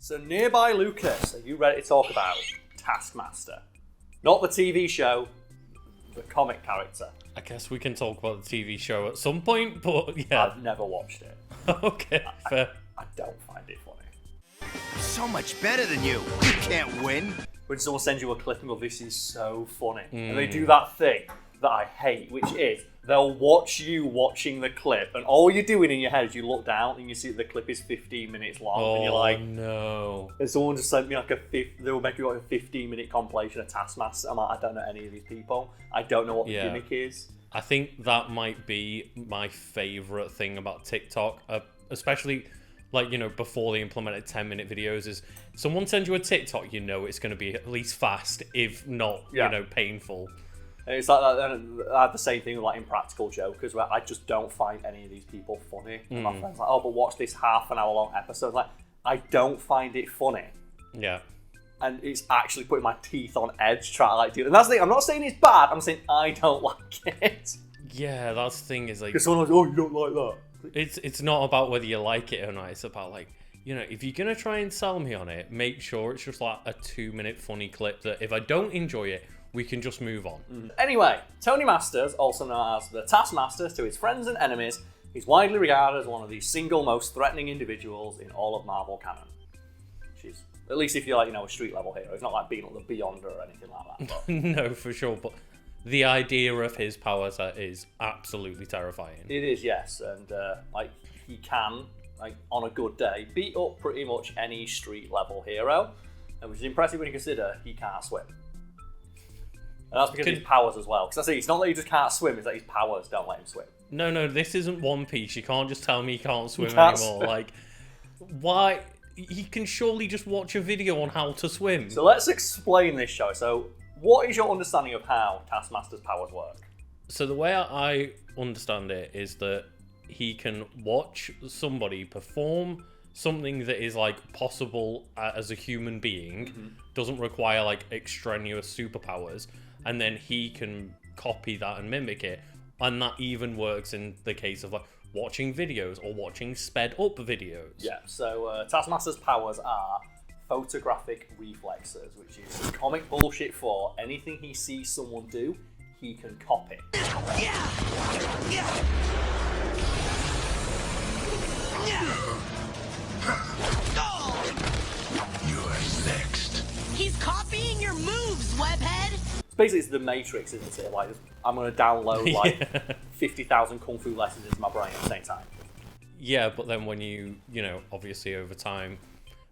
So nearby Lucas, are you ready to talk about Taskmaster? Not the TV show, the comic character. I guess we can talk about the TV show at some point, but yeah. I've never watched it. Okay, fair. I don't find it funny. So much better than you. You can't win. When someone sends you a clip and go, this is so funny. And they do that thing that I hate, which is they'll watch you watching the clip, and all you're doing in your head is you look down and you see that the clip is 15 minutes long, and you're like, no. And someone just sent me like they will make you like a 15-minute compilation of Taskmaster. I'm like, I don't know any of these people. I don't know what the gimmick is. I think that might be my favourite thing about TikTok, especially like, you know, before they implemented 10-minute videos, is someone sends you a TikTok, you know it's going to be at least fast, if not, you know, painful. And it's like that. I have the same thing with like Impractical Jokers, where I just don't find any of these people funny. And my friend's like, oh, but watch this half an hour long episode. Like, I don't find it funny. Yeah. And it's actually putting my teeth on edge trying to like do it. And that's the thing, I'm not saying it's bad, I'm saying I don't like it. Yeah, that's the thing, is like, because someone's like, oh, you don't like that. It's not about whether you like it or not. It's about like, you know, if you're gonna try and sell me on it, make sure it's just like a 2-minute funny clip that if I don't enjoy it, we can just move on. Anyway, Tony Masters, also known as the Taskmaster to his friends and enemies, is widely regarded as one of the single most threatening individuals in all of Marvel canon. She's, at least if you're like, you know, a street level hero. It's not like being the Beyonder or anything like that. But No, for sure, but the idea of his power set is absolutely terrifying. it is, yes, and like he can, like on a good day, beat up pretty much any street level hero, which is impressive when you consider he can't swim. And that's because of his powers as well. Because I see, it's not that he just can't swim; it's that his powers don't let him swim. No, this isn't One Piece. You can't just tell me he can't swim can't anymore. swim. Like, why? He can surely just watch a video on how to swim. So let's explain this show. So, what is your understanding of how Taskmaster's powers work? So the way I understand it is that he can watch somebody perform something that is like possible as a human being, doesn't require like extraneous superpowers, and then he can copy that and mimic it. And that even works in the case of like watching videos or watching sped up videos. Yeah, so Taskmaster's powers are photographic reflexes, which is comic bullshit for anything he sees someone do, he can copy. You're next. He's copying your moves, webhead! Basically, it's the Matrix, isn't it? Like, I'm going to download like 50,000 kung fu lessons into my brain at the same time. Yeah, but then when you know, obviously over time,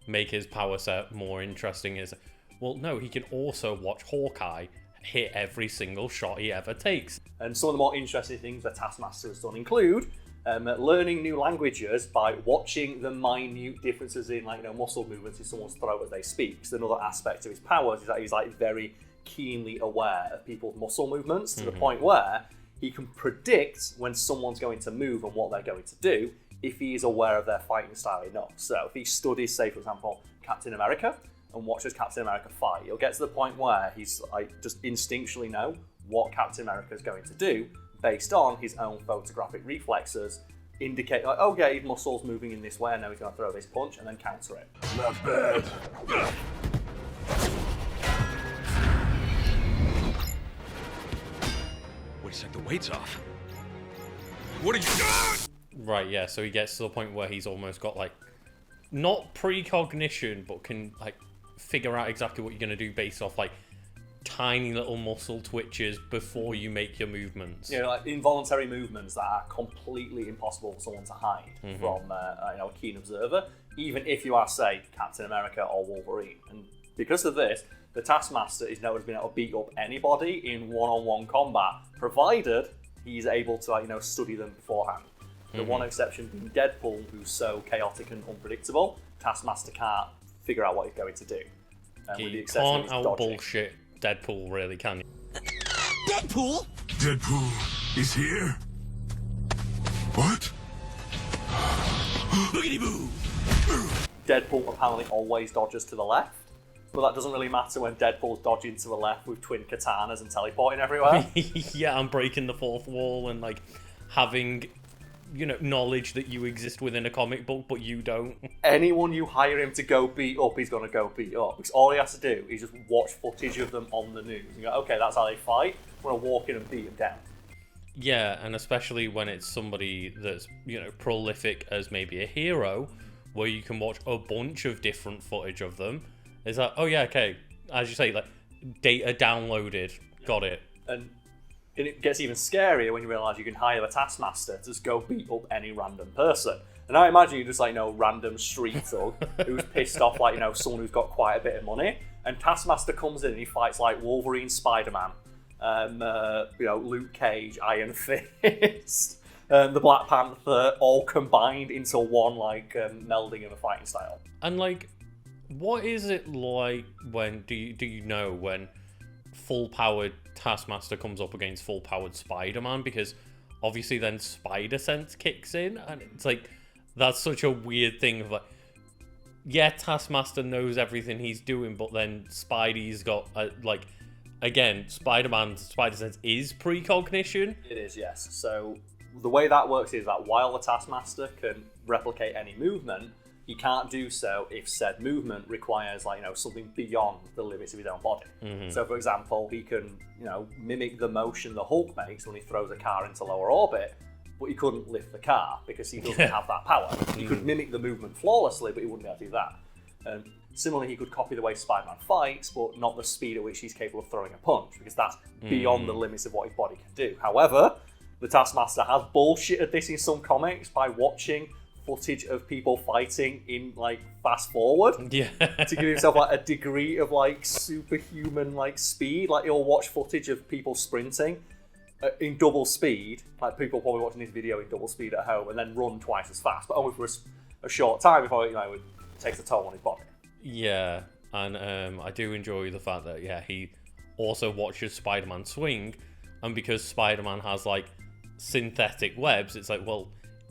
make his power set more interesting is, well, no, he can also watch Hawkeye hit every single shot he ever takes. And some of the more interesting things that Taskmaster has done include learning new languages by watching the minute differences in, like, you know, muscle movements in someone's throat as they speak. So another aspect of his powers is that he's like very keenly aware of people's muscle movements to the point where he can predict when someone's going to move and what they're going to do if he is aware of their fighting style enough. So if he studies, say, for example, Captain America and watches Captain America fight, he'll get to the point where he's like just instinctually know what Captain America is going to do based on his own photographic reflexes, indicate like, oh yeah, his muscles moving in this way, I know he's going to throw this punch, and then counter it. Not bad. Wait a sec, the weight's off. What are you doing? Right, yeah, so he gets to the point where he's almost got like, not precognition, but can like figure out exactly what you're going to do based off like tiny little muscle twitches before you make your movements. You know, like involuntary movements that are completely impossible for someone to hide from you know, a keen observer, even if you are, say, Captain America or Wolverine. And because of this, the Taskmaster is known as being able to beat up anybody in one-on-one combat, provided he's able to, like, you know, study them beforehand. The one exception being Deadpool, who's so chaotic and unpredictable, Taskmaster can't figure out what he's going to do. With the You exception can't of his dodging. out-bullshit Deadpool, really, can you? Deadpool? Deadpool is here. What? Boogity boo! Deadpool apparently always dodges to the left, but that doesn't really matter when Deadpool's dodging to the left with twin katanas and teleporting everywhere. Yeah, I'm breaking the fourth wall and like having knowledge that you exist within a comic book, but you don't. Anyone you hire him to go beat up, he's going to go beat up. Because all he has to do is just watch footage of them on the news. And go, okay, that's how they fight. I'm going to walk in and beat them down. Yeah, and especially when it's somebody that's, prolific as maybe a hero, where you can watch a bunch of different footage of them. It's like, oh yeah, okay, as you say, like, data downloaded, got it. And it gets even scarier when you realise you can hire a Taskmaster to just go beat up any random person. And I imagine you just random street thug who's pissed off, someone who's got quite a bit of money. And Taskmaster comes in and he fights like Wolverine, Spider-Man, Luke Cage, Iron Fist, the Black Panther, all combined into one melding of a fighting style. And what is it like when do you know when full-powered Taskmaster comes up against full-powered Spider-Man? Because obviously then Spider Sense kicks in, and it's like that's such a weird thing of Taskmaster knows everything he's doing, but then Spidey's got again, Spider-Man's Spider Sense is precognition. It is, yes. So the way that works is that while the Taskmaster can replicate any movement, he can't do so if said movement requires something beyond the limits of his own body. Mm-hmm. So for example, he can mimic the motion the Hulk makes when he throws a car into lower orbit, but he couldn't lift the car because he doesn't have that power. He could mimic the movement flawlessly, but he wouldn't be able to do that. Similarly, he could copy the way Spider-Man fights, but not the speed at which he's capable of throwing a punch, because that's beyond the limits of what his body can do. However, the Taskmaster has bullshitted this in some comics by watching footage of people fighting in fast forward to give himself a degree of superhuman speed. He'll watch footage of people sprinting in double speed, people probably watching this video in double speed at home, and then run twice as fast, but only for a short time before it takes a toll on his body. Yeah, and I do enjoy the fact that he also watches Spider-Man swing, and because Spider-Man has synthetic webs, it's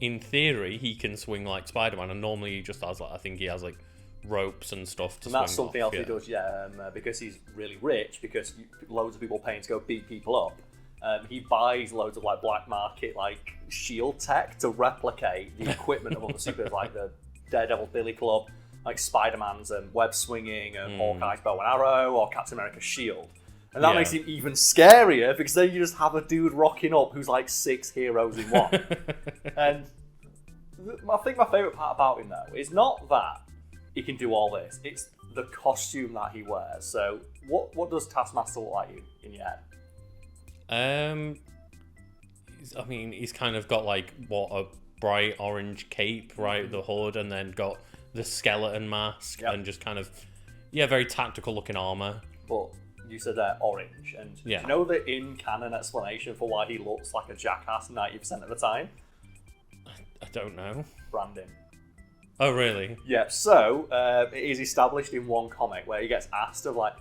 in theory, he can swing like Spider-Man, and normally he just has, I think he has, ropes and stuff to swing off. And that's something else he does, because he's really rich, because loads of people pay him to go beat people up. He buys loads of, black market, shield tech to replicate the equipment of other superheroes, like the Daredevil Billy Club, Spider-Man's web swinging, and Hawkeye's bow and arrow, or Captain America's shield. And that makes him even scarier, because then you just have a dude rocking up who's 6 heroes in one. And I think my favourite part about him, though, is not that he can do all this. It's the costume that he wears. So what does Taskmaster look like in your head? He's kind of got, a bright orange cape, right? The hood, and then got the skeleton mask, and just kind of, very tactical looking armour. But you said orange, and do you know the in-canon explanation for why he looks like a jackass 90% of the time? I don't know. Branding. Oh, really? Yeah, so it is established in one comic where he gets asked of why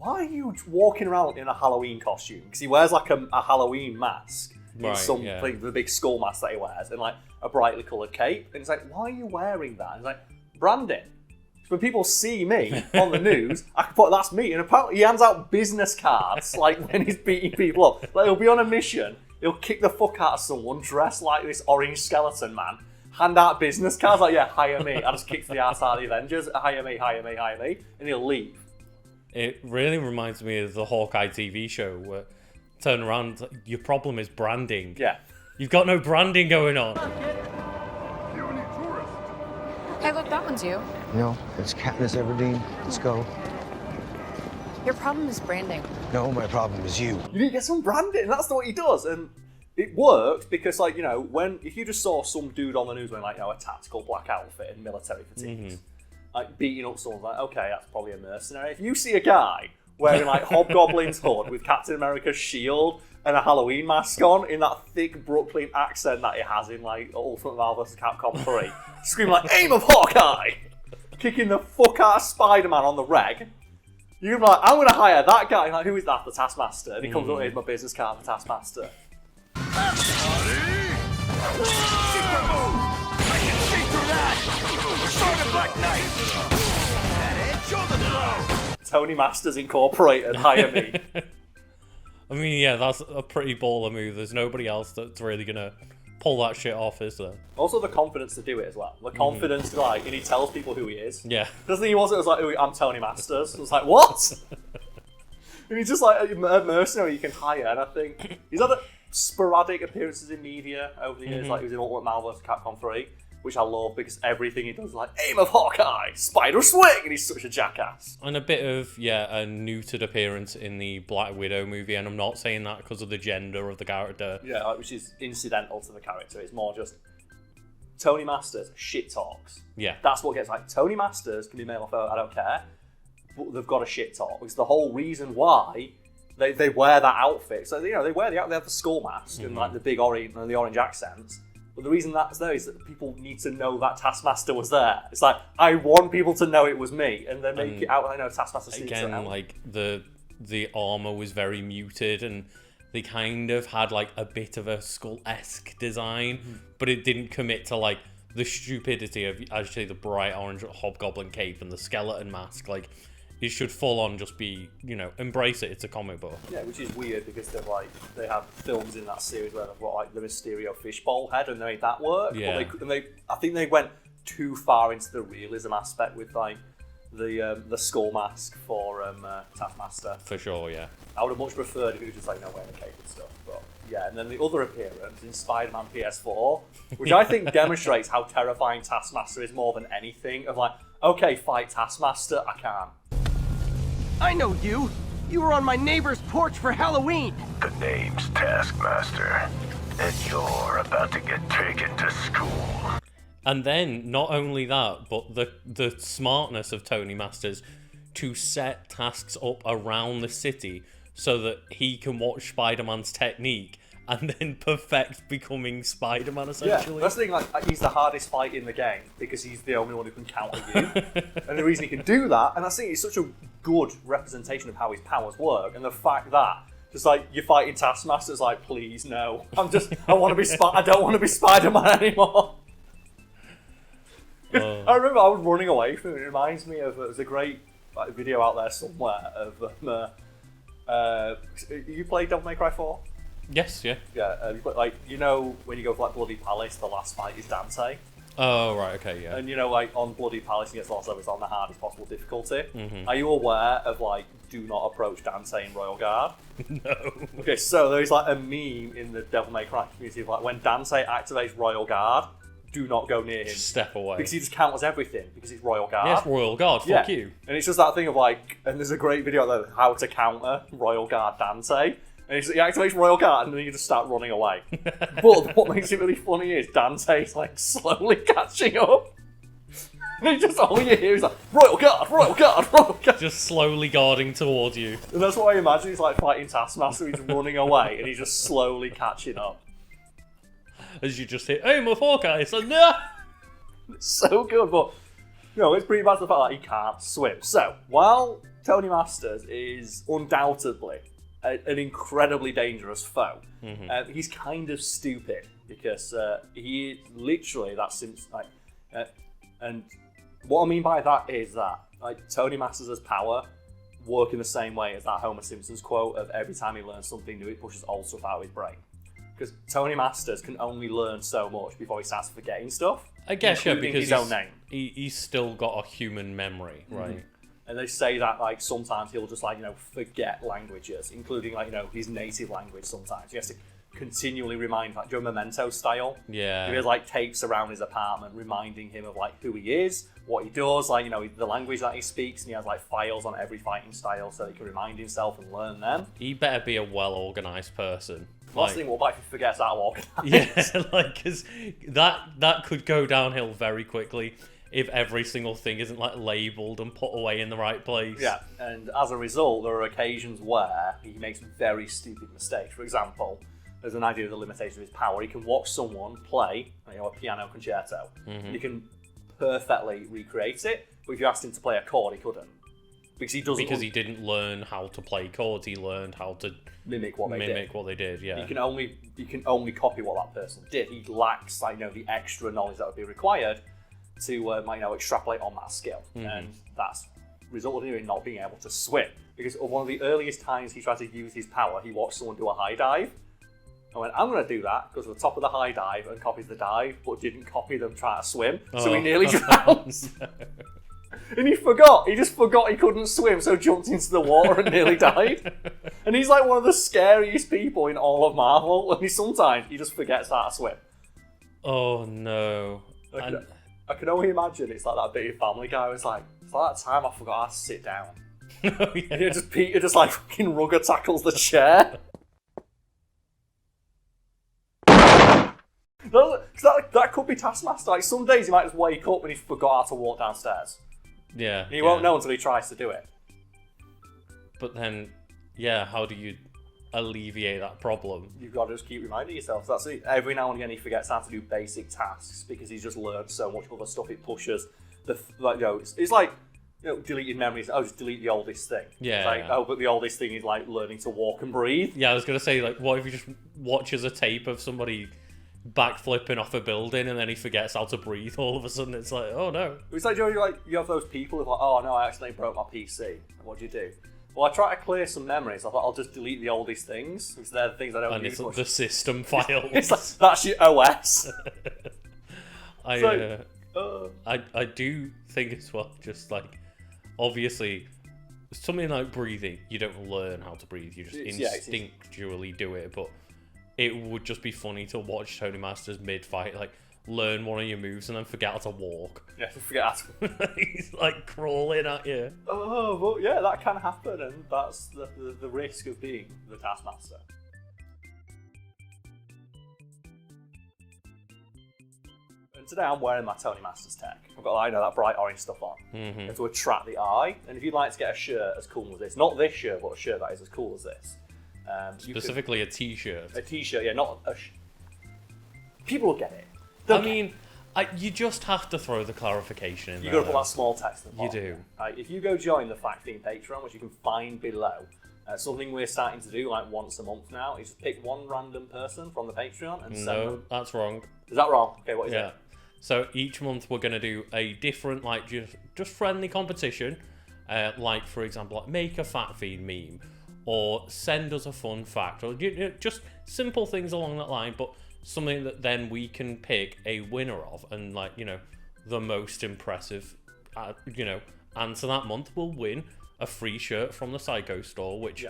are you walking around in a Halloween costume? Because he wears a Halloween mask, the big skull mask that he wears, and a brightly coloured cape, and it's why are you wearing that? And he's branding. When people see me on the news, I can put that's me. And apparently he hands out business cards when he's beating people up. He'll be on a mission, he'll kick the fuck out of someone dressed like this orange skeleton man, hand out business cards hire me. I just kick the ass out of the Avengers, hire me, and he'll leave. It really reminds me of the Hawkeye TV show where turn around, your problem is branding. Yeah. You've got no branding going on. Hey, look, that one's you. No, it's Katniss Everdeen. Let's go. Your problem is branding. No, my problem is you. You need to get some branding, and that's what he does. And it works because, if you just saw some dude on the news wearing, a tactical black outfit and military fatigues, beating up someone, okay, that's probably a mercenary. If you see a guy wearing, Hobgoblin's hood with Captain America's shield and a Halloween mask on in that thick Brooklyn accent that he has in, Ultimate Marvel vs. Capcom 3, screaming aim of Hawkeye! Kicking the fuck out of Spider-Man on the reg. You're gonna be I'm gonna hire that guy. Who is that? The Taskmaster. And he comes up with my business card, the Taskmaster. Tony Masters Incorporated, hire me. I mean, that's a pretty baller move. There's nobody else that's really gonna pull that shit off, is there? Also, the confidence to do it as well. The confidence, like, and he tells people who he is. Yeah. Doesn't he? Was like, "Oh, I'm Tony Masters." I was like, what? And he's just like a mercenary you can hire. And I think he's had sporadic appearances in media over the years. Like he was in Ultimate Marvel vs. Capcom 3, which I love because everything he does is like, aim of Hawkeye, spider swing, and he's such a jackass. And a bit of, a neutered appearance in the Black Widow movie, and I'm not saying that because of the gender of the character. Yeah, like, which is incidental to the character. It's more just Tony Masters shit talks. Yeah. That's what gets like Tony Masters can be male or female, I don't care, but they've got a shit talk. It's the whole reason why they wear that outfit. So they have the skull mask and like the big orange accents. But the reason that's there is that people need to know that Taskmaster was there. It's like, I want people to know it was me, and then make it out. I know Taskmaster. Again, like the armor was very muted, and they kind of had like a bit of a Skull-esque design, but it didn't commit to like the stupidity of actually the bright orange hobgoblin cape and the skeleton mask. Like, it should full on just be, embrace it. It's a comic book. Yeah, which is weird because they have films in that series where they've got like the Mysterio fishbowl head and they made that work. Yeah. But I think they went too far into the realism aspect with like the skull mask for Taskmaster. For sure, yeah. I would have much preferred if it was just like wearing the cape and stuff. But yeah, and then the other appearance in Spider-Man PS4, which I think demonstrates how terrifying Taskmaster is more than anything. Of like, okay, fight Taskmaster, I can. I know you. You were on my neighbor's porch for Halloween. The name's Taskmaster, and you're about to get taken to school. And then, not only that, but the smartness of Tony Masters to set tasks up around the city so that he can watch Spider-Man's technique and then perfect becoming Spider-Man, essentially. Yeah, that's the thing, like, he's the hardest fight in the game because he's the only one who can counter you. And the reason he can do that, and I think it's such a good representation of how his powers work, and the fact that just like you're fighting Taskmaster, it's like, please no, I want to be I don't want to be Spider-Man anymore. I remember I was running away from it. It reminds me of there's a great video out there somewhere of you played Devil May Cry 4? Yes, yeah. Yeah, when you go for like Bloody Palace, the last fight is Dante. Oh, right, okay, yeah. And like on Bloody Palace, he gets lost over, it's on the hardest possible difficulty. Are you aware of like, do not approach Dante in Royal Guard? No. Okay, so there's like a meme in the Devil May Cry community of like, when Dante activates Royal Guard, do not go near him. Just step away. Because he just counters everything, because it's Royal Guard. Yes, Royal Guard, fuck you. And it's just that thing of like, and there's a great video out there, how to counter Royal Guard Dante. And he activates Royal Guard and then you just start running away. But what makes it really funny is Dante's like slowly catching up. And all you hear is like, Royal Guard, Royal Guard, Royal Guard. Just slowly guarding towards you. And that's what I imagine he's like fighting Taskmaster, he's running away and he's just slowly catching up. As you just hit, aim of Hawkeye, it's like, no! It's so good, but it's pretty bad the fact that he can't swim. So, while Tony Masters is undoubtedly an incredibly dangerous foe, he's kind of stupid because he literally and what I mean by that is that like Tony Masters' power work in the same way as that Homer Simpson's quote of every time he learns something new, it pushes old stuff out of his brain. Because Tony Masters can only learn so much before he starts forgetting stuff. I guess, yeah, because his own name. He's still got a human memory, right? And they say that like sometimes he'll just forget languages, including his native language. Sometimes he has to continually remind, like Joe Memento style. Yeah. He has like tapes around his apartment reminding him of like who he is, what he does, the language that he speaks, and he has like files on every fighting style so that he can remind himself and learn them. He better be a well-organized person. Last thing, what about if he forgets how to organise? Yeah, because that could go downhill very quickly if every single thing isn't like labelled and put away in the right place. Yeah, and as a result, there are occasions where he makes very stupid mistakes. For example, there's an idea of the limitation of his power. He can watch someone play a piano concerto, and he can perfectly recreate it, but if you asked him to play a chord, he couldn't. Because he didn't learn how to play chords, he learned how to mimic what they did. Yeah. You can only copy what that person did. He lacks the extra knowledge that would be required to extrapolate on that skill. And that's resulted in not being able to swim. Because one of the earliest times he tried to use his power, he watched someone do a high dive. I went, I'm going to do that, goes to the top of the high dive and copies the dive, but didn't copy them trying to swim, so he nearly drowns. And he forgot. He just forgot he couldn't swim, so jumped into the water and nearly died. And he's like one of the scariest people in all of Marvel. And sometimes he just forgets how to swim. Oh no. I can only imagine it's like that bit of Family Guy was like, it's like that time I forgot how to sit down. Oh, yeah. And Peter just like fucking rugger tackles the chair. That could be Taskmaster. Like some days he might just wake up and he forgot how to walk downstairs. Yeah. And he won't know until he tries to do it. But then, yeah, how do you alleviate that problem? You've got to just keep reminding yourself. That's it. Every now and again he forgets how to do basic tasks because he's just learned so much other stuff. It pushes it's like deleting memories. Oh, just delete the oldest thing. Yeah. It's like, oh, but the oldest thing is like learning to walk and breathe. Yeah, I was gonna say, like, what if you just watches a tape of somebody backflipping off a building and then he forgets how to breathe all of a sudden? It's like, oh no. It's like, you have those people who are like, oh no, I accidentally broke my PC. And what do you do? Well, I try to clear some memories. I thought I'll just delete the oldest things because they're the things I don't And use it's much. the system files. It's like, that's your OS. I do think as well, just like, obviously, something like breathing, you don't learn how to breathe, you just instinctually do it, but it would just be funny to watch Tony Masters mid-fight, like, learn one of your moves and then forget how to walk. Yeah, forget how to... He's, like, crawling at you. Oh, well, yeah, that can happen, and that's the risk of being the Taskmaster. And today I'm wearing my Tony Masters tech. I've got, that bright orange stuff on to attract the eye. And if you'd like to get a shirt as cool as this, not this shirt, but a shirt that is as cool as this. Specifically a t-shirt. A t-shirt, yeah, not a... People will get it. You just have to throw the clarification in there. You've got to put that small text in the bottom. You do. If you go join the Fiend Patreon, which you can find below, something we're starting to do like once a month now is just pick one random person from the Patreon and send them. That's wrong. Is that wrong? Okay, what is it? So each month we're going to do a different, like, just friendly competition. Like, for example, like, make a Fat Fiend meme, or send us a fun fact, or just simple things along that line, but something that then we can pick a winner of, and, like, the most impressive, answer that month will win a free shirt from the Psycho store, which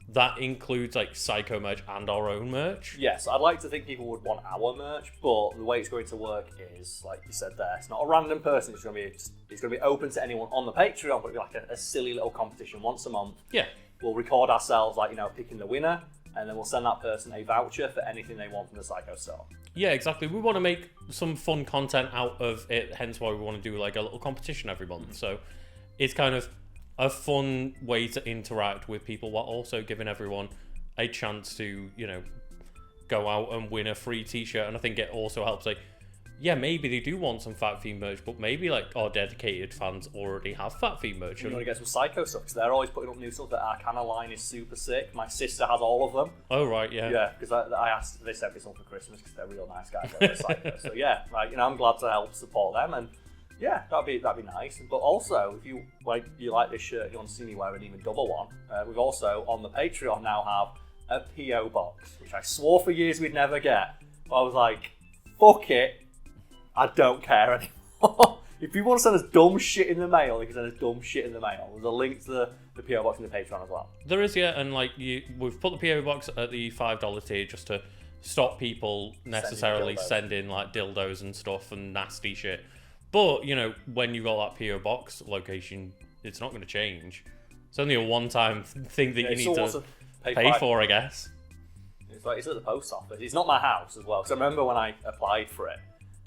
that includes, like, Psycho merch and our own merch. Yes, I'd like to think people would want our merch, but the way it's going to work is, like you said there, it's not a random person. It's going to be open to anyone on the Patreon, but it'll be like a silly little competition once a month. Yeah. We'll record ourselves, like, picking the winner, and then we'll send that person a voucher for anything they want from the Psycho store. Yeah, exactly. We want to make some fun content out of it, hence why we want to do, like, a little competition every month. So it's kind of a fun way to interact with people while also giving everyone a chance to, go out and win a free t-shirt. And I think it also helps, like, maybe they do want some Fat Fiend merch, but maybe, like, our dedicated fans already have Fat Fiend merch. You want to get some Psycho stuff, because they're always putting up new stuff. The Arcana line is super sick. My sister has all of them. Oh, right, yeah. Yeah, because I asked, they sent me some for Christmas, because they're real nice guys over at Psycho. So, yeah, like, I'm glad to help support them, and yeah, that'd be nice. But also, if you like this shirt, you want to see me wear an even double one, we've also, on the Patreon, now have a P.O. box, which I swore for years we'd never get. But I was like, fuck it, I don't care anymore. If you want to send us dumb shit in the mail, you can send us dumb shit in the mail. There's a link to the P.O. box in the Patreon as well. There is, yeah, and like we've put the P.O. box at the $5 tier just to stop people necessarily sending like dildos and stuff and nasty shit. But, when you got that P.O. box location, it's not going to change. It's only a one-time thing that you need to pay for, I guess. It's at the post office. It's not my house as well. Because I remember when I applied for it,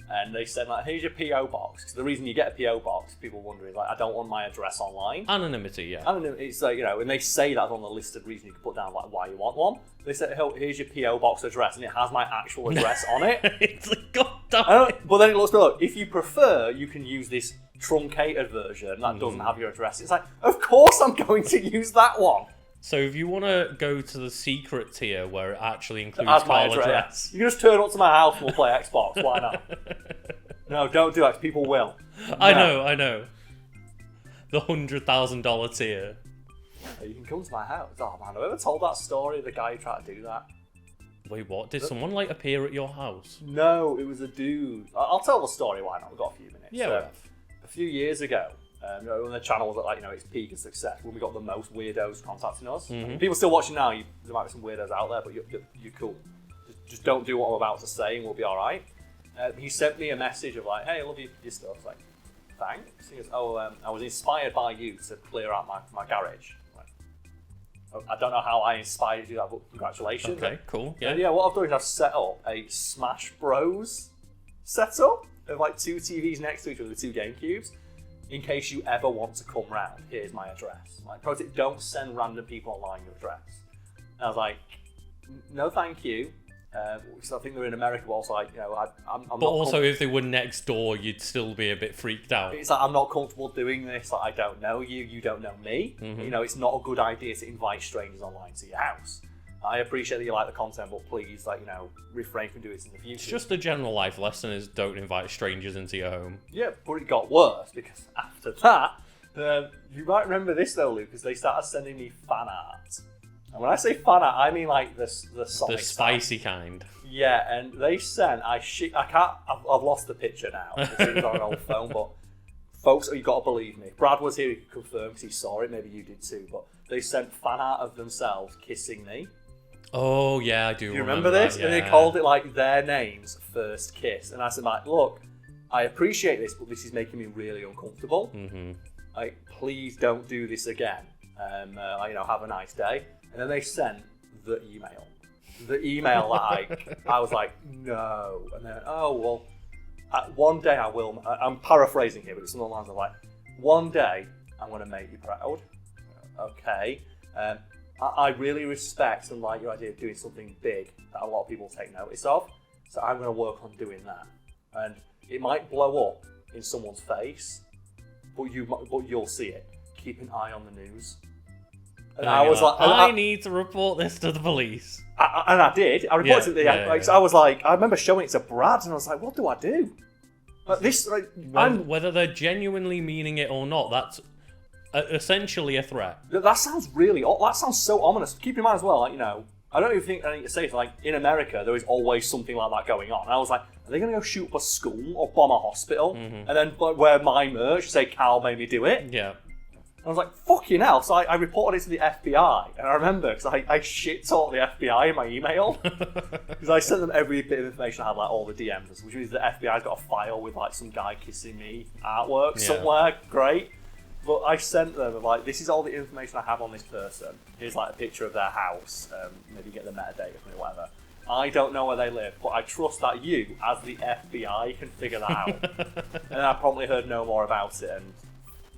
and they said, like, here's your P.O. box. Because the reason you get a P.O. box, people wonder, is like, I don't want my address online. Anonymity, yeah. It's like, and they say that's on the list of reasons you can put down, like, why you want one. They said, oh, here's your P.O. box address, and it has my actual address on it. It's like, goddamn. But then it looks, look, if you prefer, you can use this truncated version that doesn't have your address. It's like, of course I'm going to use that one. So if you want to go to the secret tier where it actually includes Karl's address. You can just turn up to my house and we'll play Xbox. Why not? No, don't do that. People will. No. I know. The $100,000 tier. You can come to my house. Oh man, have I ever told that story of the guy who tried to do that? Wait, what? Did someone like appear at your house? No, it was a dude. I'll tell the story. Why not? We've got a few minutes. Yeah, So, we have. a few years ago, when the channel was at like its peak of success, when we got the most weirdos contacting us. People still watching now. There might be some weirdos out there, but you're cool. Just don't do what I'm about to say, and we'll be all right. He sent me a message of like, "Hey, I love your stuff." I was like, "Thanks." He goes, "Oh, I was inspired by you to clear out my garage." I don't know how I inspired you to do that, but congratulations. Okay, cool. Yeah. And yeah, what I've done is I've set up a Smash Bros setup of like 2 TVs next to each other with 2 GameCubes. In case you ever want to come round, here's my address. Like, pro tip, don't send random people online your address. And I was like, no, thank you. Because I think they're in America, but also like, I'm But not also, if they were next door, you'd still be a bit freaked out. It's like, I'm not comfortable doing this. Like, I don't know you. You don't know me. It's not a good idea to invite strangers online to your house. I appreciate that you like the content, but please, refrain from doing it in the future. It's just a general life lesson: is don't invite strangers into your home. Yeah, but it got worse because after that, you might remember this though, Luke, because they started sending me fan art. And when I say fan art, I mean like the Sonic The spicy kind. Yeah, and they sent. I've lost the picture now. It's on an old phone, but folks, you got to believe me. Brad was here; he could confirm because he saw it. Maybe you did too. But they sent fan art of themselves kissing me. Oh yeah, I do. Do you remember this? That, And they called it like their name's first kiss. And I said, like, look, I appreciate this, but this is making me really uncomfortable. Like, please don't do this again. Have a nice day. And then they sent the email. The email that I was like, no. And then, one day I will. I'm paraphrasing here, but it's along the lines of like, one day I'm going to make you proud. Okay. I really respect and like your idea of doing something big that a lot of people take notice of. So I'm going to work on doing that. And it might blow up in someone's face, but you'll see it. Keep an eye on the news. And I was like, I need to report this to the police. And I did. I reported it. So I was like, I remember showing it to Brad, and I was like, what do I do? Like this, whether they're genuinely meaning it or not, that's essentially a threat. That sounds really. That sounds so ominous. Keep in mind as well, I don't even think I need to say it. Like in America, there is always something like that going on. And I was like, are they going to go shoot up a school or bomb a hospital, and then wear my merch, say Karl made me do it? Yeah. I was like, fucking hell. So I reported it to the FBI. And I remember, because I shit-talked the FBI in my email. Because I sent them every bit of information I had, like all the DMs, which means the FBI's got a file with like some guy kissing me artwork somewhere. Great. But I sent them, like, this is all the information I have on this person. Here's like a picture of their house. Maybe get the metadata from it, whatever. I don't know where they live, but I trust that you, as the FBI, can figure that out. And I probably heard no more about it. And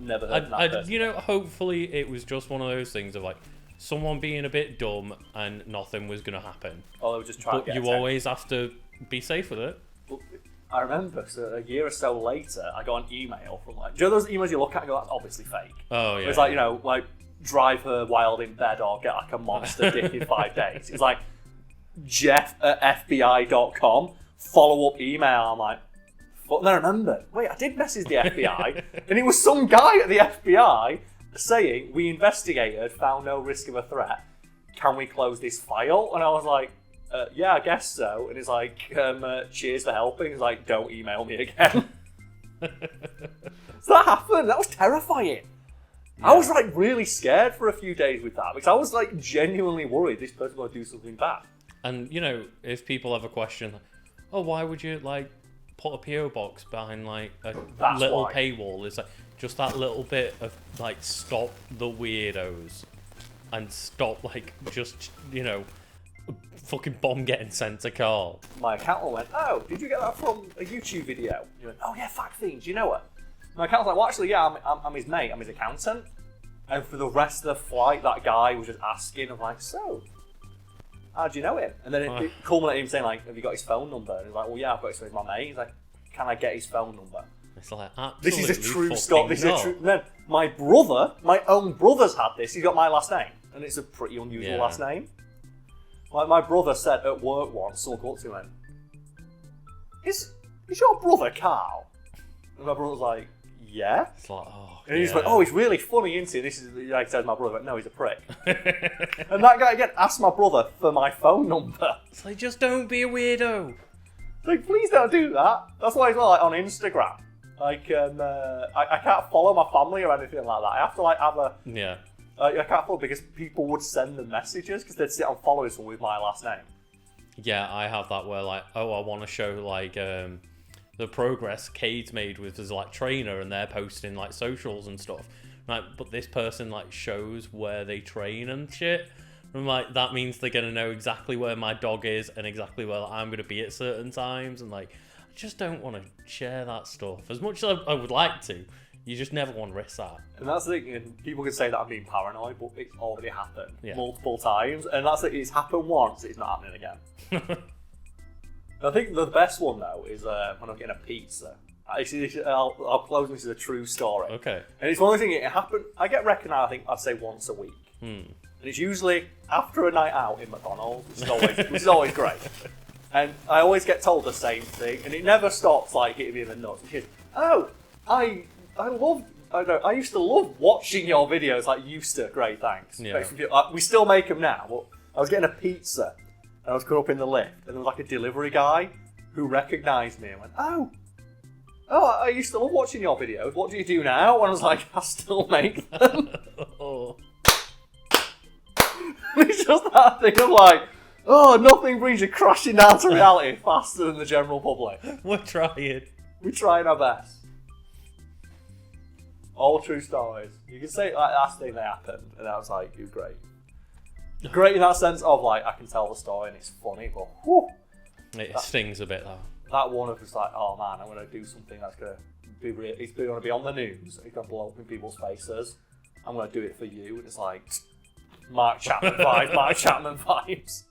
never heard that person. Hopefully it was just one of those things of like someone being a bit dumb and nothing was going to happen. Oh, they were just trying to But get you attention. always have to be safe with it. But I remember, so a year or so later, I got an email from like, do you know those emails you look at and go, that's obviously fake? Oh, yeah. It's like, like drive her wild in bed or get like a monster dick in 5 days. It's like jeff@fbi.com, follow-up email. I'm like, but then I remember, wait, I did message the FBI, and it was some guy at the FBI saying, we investigated, found no risk of a threat. Can we close this file? And I was like, yeah, I guess so. And it's like, cheers for helping. It's like, don't email me again. So that happened. That was terrifying. Yeah. I was like really scared for a few days with that because I was like genuinely worried this person would do something bad. And if people have a question, oh, why would you like put a PO box behind like a little paywall? It's like just that little bit of like stop the weirdos and stop like just fucking bomb getting sent to Karl. My accountant went, oh, did you get that from a YouTube video? You went, oh yeah, fuck Fiend, you know it? My accountant's like, well actually yeah, I'm his mate, I'm his accountant. And for the rest of the flight, that guy was just asking, I'm like, so, how do you know him? And then it culminated in him saying like, have you got his phone number? And he's like, well yeah, I've got his phone, he's my mate. He's like, can I get his phone number? It's like, absolutely. This is a true Scott, this is a true... Then my brother, my own brother's had this, he's got my last name. And it's a pretty unusual last name. Like my brother said at work once, someone called to him and went, is your brother Karl? And my brother was like, yeah. It's like, oh And he's Yeah. like, oh, he's really funny, isn't he? This is, like I said, my brother, but no, he's a prick. And that guy, again, asked my brother for my phone number. It's like, just don't be a weirdo. Like, please don't do that. That's why it's like on Instagram. Like, I can't follow my family or anything like that. I have to, like, have a... Yeah. I can't follow because people would send them messages because they'd sit on followers with my last name. Yeah, I have that where, like, oh, I want to show, like, the progress Cade's made with his, like, trainer, and they're posting, like, socials and stuff. Like, but this person, like, shows where they train and shit. I'm like, that means they're going to know exactly where my dog is and exactly where I'm going to be at certain times. And, like, I just don't want to share that stuff. As much as I would like to, you just never want to risk that. And that's the thing, and people can say that I'm being paranoid, but it's already happened multiple times. And that's it, it's happened once, it's not happening again. I think the best one, though, is when I'm getting a pizza. I'll close this as a true story. Okay. And it's one of the things, it happened, I get recognised, I think, I'd say once a week. And it's usually after a night out in McDonald's, which is always great. And I always get told the same thing, and it never stops, like, hitting me in the nuts. It's just, oh, I used to love watching your videos, like, used to, great, thanks. Yeah. We still make them now, but I was getting a pizza, and I was coming up in the lift, and there was, like, a delivery guy who recognised me and went, oh, I used to love watching your videos, what do you do now? And I was like, I still make them. Oh. It's just that thing of like, oh, nothing brings you crashing down to reality faster than the general public. We're trying. We're trying our best. All true stories. You can say like that's the thing that happened, and I was like, it was great. Great in that sense of like, I can tell the story and it's funny, but whew, It stings a bit, though. that one of just like, oh man, I'm going to do something that's going to be real. It's going to be on the news. It's going to blow up in people's faces. I'm going to do it for you. And it's like, Mark Chapman vibes.